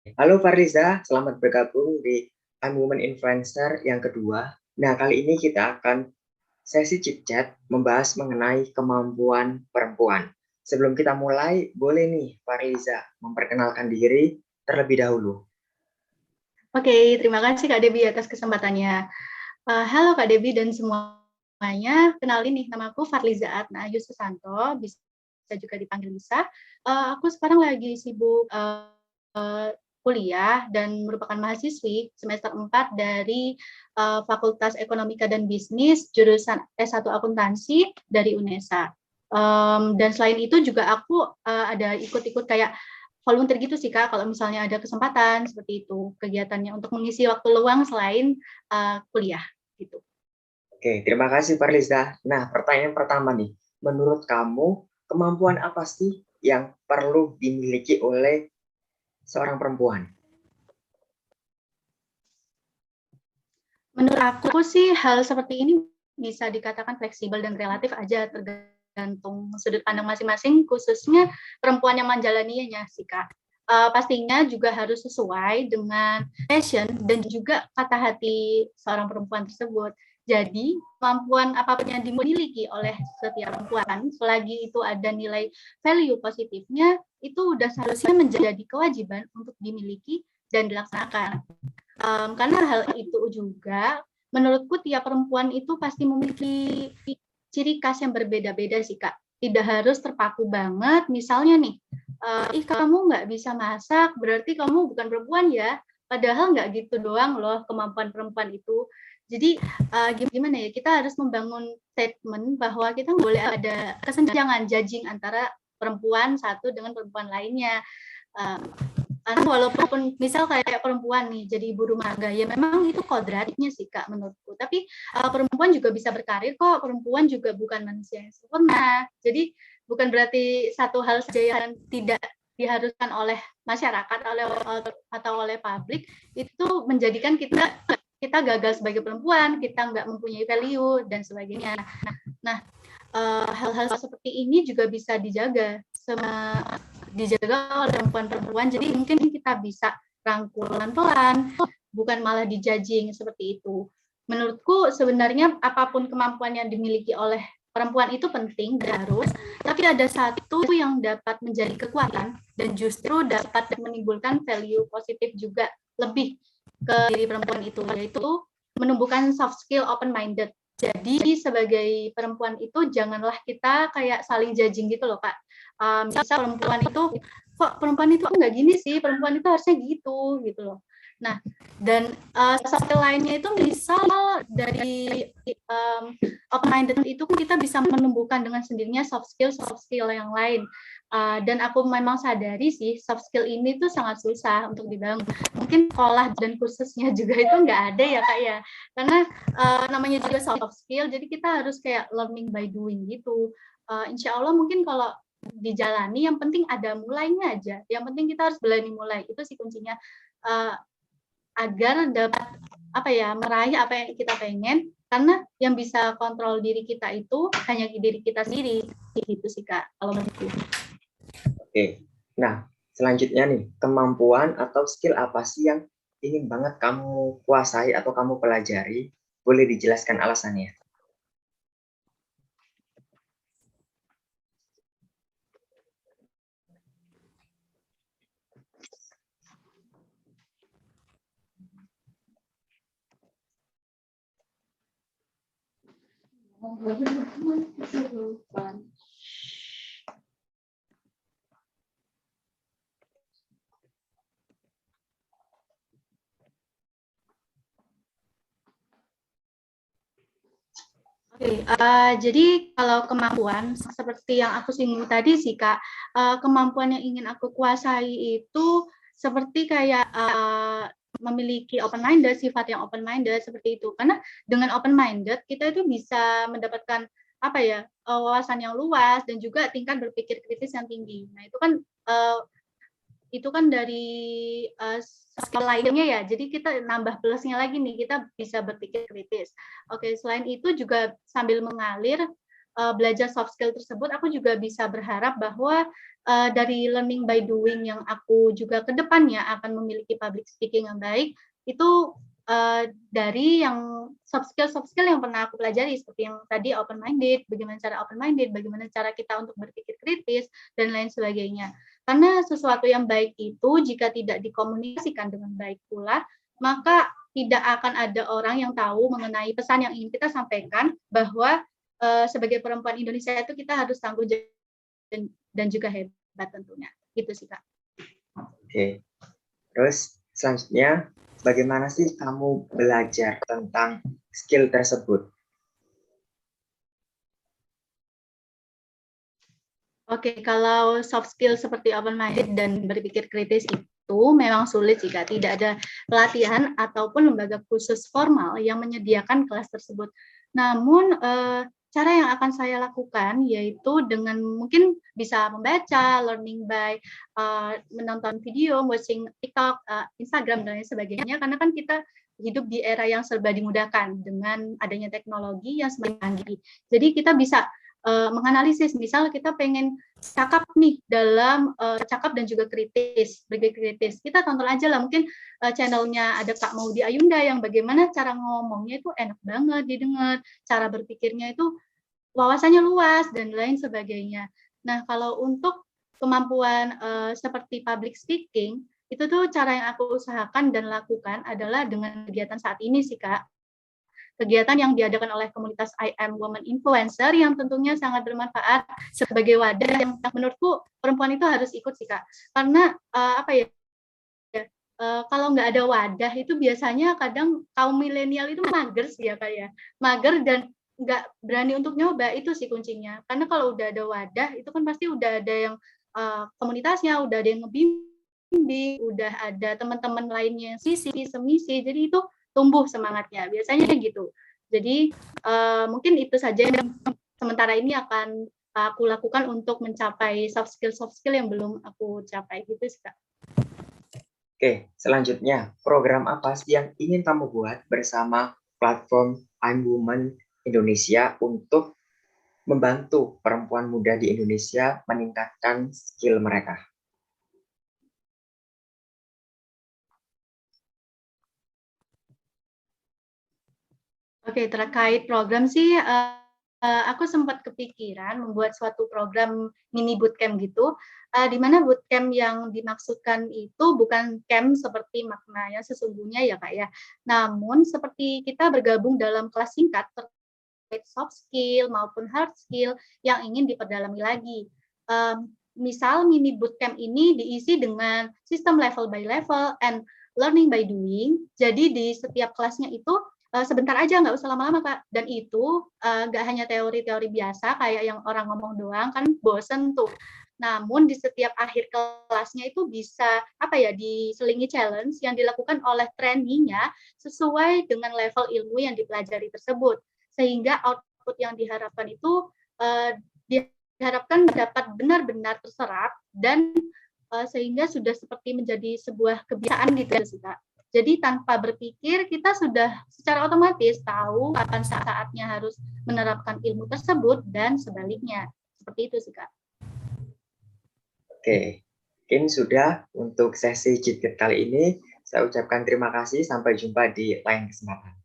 Halo Farliza, selamat bergabung di I'm Woman Influencer yang kedua. Nah, kali ini kita akan sesi chit chat membahas mengenai kemampuan perempuan. Sebelum kita mulai, boleh nih Farliza memperkenalkan diri terlebih dahulu. Oke, terima kasih Kak Debi atas kesempatannya. Halo Kak Debi dan semuanya, kenalin nih, nama aku Farliza Atna Yususanto, bisa juga dipanggil Lisa. Aku sekarang lagi sibuk kuliah dan merupakan mahasiswi semester 4 dari Fakultas Ekonomika dan Bisnis, jurusan S1 Akuntansi dari UNESA. Dan selain itu juga aku ada ikut-ikut kayak volunteer gitu sih Kak, kalau misalnya ada kesempatan seperti itu kegiatannya untuk mengisi waktu luang selain kuliah gitu. Oke, terima kasih Farliza. Nah, pertanyaan pertama nih, menurut kamu kemampuan apa sih yang perlu dimiliki oleh seorang perempuan? Menurut aku sih hal seperti ini bisa dikatakan fleksibel dan relatif aja tergantung sudut pandang masing-masing, khususnya perempuan yang menjalaninya sih Kak. Pastinya juga harus sesuai dengan passion dan juga kata hati seorang perempuan tersebut. Jadi, kemampuan apapun yang dimiliki oleh setiap perempuan, selagi itu ada nilai value positifnya, itu udah seharusnya menjadi kewajiban untuk dimiliki dan dilaksanakan. Karena hal itu juga, menurutku tiap perempuan itu pasti memiliki ciri khas yang berbeda-beda sih Kak. Tidak harus terpaku banget, misalnya nih, ih kamu nggak bisa masak, berarti kamu bukan perempuan ya. Padahal nggak gitu doang loh kemampuan perempuan itu. Jadi gimana ya, kita harus membangun statement bahwa kita nggak boleh ada kesenjangan judging antara perempuan satu dengan perempuan lainnya. Uh, karena walaupun misal kayak perempuan nih jadi ibu rumah tangga, ya memang itu kodratnya sih Kak menurutku. Tapi perempuan juga bisa berkarir kok, perempuan juga bukan manusia yang sempurna. Jadi bukan berarti satu hal saja yang tidak diharuskan oleh masyarakat atau oleh publik itu menjadikan kita gagal sebagai perempuan, kita nggak mempunyai value dan sebagainya. Nah, hal-hal seperti ini juga bisa dijaga oleh perempuan-perempuan. Jadi mungkin kita bisa rangkul pelan-pelan, bukan malah dijudging seperti itu. Menurutku sebenarnya apapun kemampuan yang dimiliki oleh perempuan itu penting dan harus, tapi ada satu yang dapat menjadi kekuatan dan justru dapat menimbulkan value positif juga lebih ke diri perempuan itu, yaitu menumbuhkan soft skill open minded. Jadi sebagai perempuan itu janganlah kita kayak saling judging gitu loh Kak. Misal perempuan itu kok perempuan itu nggak gini sih, perempuan itu harusnya gitu loh. Nah, dan satu lainnya itu misal dari open minded itu kita bisa menumbuhkan dengan sendirinya soft skill yang lain. Dan aku memang sadari sih soft skill ini tuh sangat susah untuk dibangun. Mungkin sekolah dan kursusnya juga itu nggak ada ya Kak ya. Karena namanya juga soft skill, jadi kita harus kayak learning by doing gitu. Insya Allah mungkin kalau dijalani, yang penting ada mulainya aja. Yang penting kita harus berani mulai. Itu sih kuncinya. Agar dapat meraih apa yang kita pengen, karena yang bisa kontrol diri kita itu hanya diri kita sendiri. Gitu sih Kak, kalau menurutku. Oke, nah selanjutnya nih, kemampuan atau skill apa sih yang ingin banget kamu kuasai atau kamu pelajari? Boleh dijelaskan alasannya? Oke, jadi kalau kemampuan seperti yang aku singgung tadi sih Kak, kemampuan yang ingin aku kuasai itu seperti kayak memiliki open minded, sifat yang open minded seperti itu. Karena dengan open minded kita itu bisa mendapatkan wawasan yang luas dan juga tingkat berpikir kritis yang tinggi. Nah itu kan dari skill lainnya ya. Jadi kita nambah plusnya lagi nih, kita bisa berpikir kritis. Oke, selain itu juga sambil mengalir, belajar soft skill tersebut, aku juga bisa berharap bahwa dari learning by doing yang aku juga ke depannya akan memiliki public speaking yang baik, itu dari yang soft skill yang pernah aku pelajari, seperti yang tadi open minded, bagaimana cara open minded, bagaimana cara kita untuk berpikir kritis, dan lain sebagainya. Karena sesuatu yang baik itu jika tidak dikomunikasikan dengan baik pula, maka tidak akan ada orang yang tahu mengenai pesan yang ingin kita sampaikan, bahwa sebagai perempuan Indonesia itu kita harus tangguh dan juga hebat tentunya. Gitu sih, Kak. Oke. Terus selanjutnya, bagaimana sih kamu belajar tentang skill tersebut? Oke, kalau soft skill seperti open minded dan berpikir kritis itu memang sulit jika tidak ada pelatihan ataupun lembaga khusus formal yang menyediakan kelas tersebut. Namun cara yang akan saya lakukan yaitu dengan mungkin bisa membaca, learning by menonton video, watching TikTok, Instagram dan lain sebagainya. Karena kan kita hidup di era yang serba dimudahkan dengan adanya teknologi yang semakin canggih. Jadi kita bisa menganalisis, misal kita pengen cakap nih dalam cakap dan juga kritis, berpikir kritis. Kita tonton aja lah, mungkin channelnya ada Kak Maudy Ayunda yang bagaimana cara ngomongnya itu enak banget didengar, cara berpikirnya itu wawasannya luas dan lain sebagainya. Nah, kalau untuk kemampuan seperti public speaking, itu tuh cara yang aku usahakan dan lakukan adalah dengan kegiatan saat ini sih, Kak. Kegiatan yang diadakan oleh komunitas I Am Woman Influencer yang tentunya sangat bermanfaat sebagai wadah yang menurutku perempuan itu harus ikut sih, Kak. Karena apa ya, kalau nggak ada wadah itu biasanya kadang kaum milenial itu mager sih ya, Kak, ya. Mager dan nggak berani untuk nyoba, itu sih kuncinya. Karena kalau udah ada wadah itu kan pasti udah ada yang komunitasnya, udah ada yang ngebimbing, udah ada teman-teman lainnya yang semisi, jadi itu tumbuh semangatnya, biasanya gitu. Jadi mungkin itu saja yang sementara ini akan aku lakukan untuk mencapai soft skill yang belum aku capai gitu sih, Kak. Oke, selanjutnya, program apa sih yang ingin kamu buat bersama platform I'm Woman Indonesia untuk membantu perempuan muda di Indonesia meningkatkan skill mereka? Oke, terkait program sih, aku sempat kepikiran membuat suatu program mini bootcamp gitu, di mana bootcamp yang dimaksudkan itu bukan camp seperti maknanya sesungguhnya ya, Kak, ya. Namun seperti kita bergabung dalam kelas singkat terkait soft skill maupun hard skill yang ingin diperdalami lagi. Misal mini bootcamp ini diisi dengan sistem level by level and learning by doing. Jadi di setiap kelasnya itu sebentar aja, nggak usah lama-lama, Kak. Dan itu nggak hanya teori-teori biasa kayak yang orang ngomong doang, kan bosen tuh. Namun di setiap akhir kelasnya itu bisa apa ya, diselingi challenge yang dilakukan oleh trainee-nya sesuai dengan level ilmu yang dipelajari tersebut. Sehingga output yang diharapkan itu diharapkan dapat benar-benar terserap dan sehingga sudah seperti menjadi sebuah kebiasaan gitu ya, Kak. Jadi tanpa berpikir kita sudah secara otomatis tahu kapan saatnya harus menerapkan ilmu tersebut dan sebaliknya. Seperti itu sih, Kak. Oke, mungkin sudah untuk sesi Jitget kali ini. Saya ucapkan terima kasih. Sampai jumpa di lain kesempatan.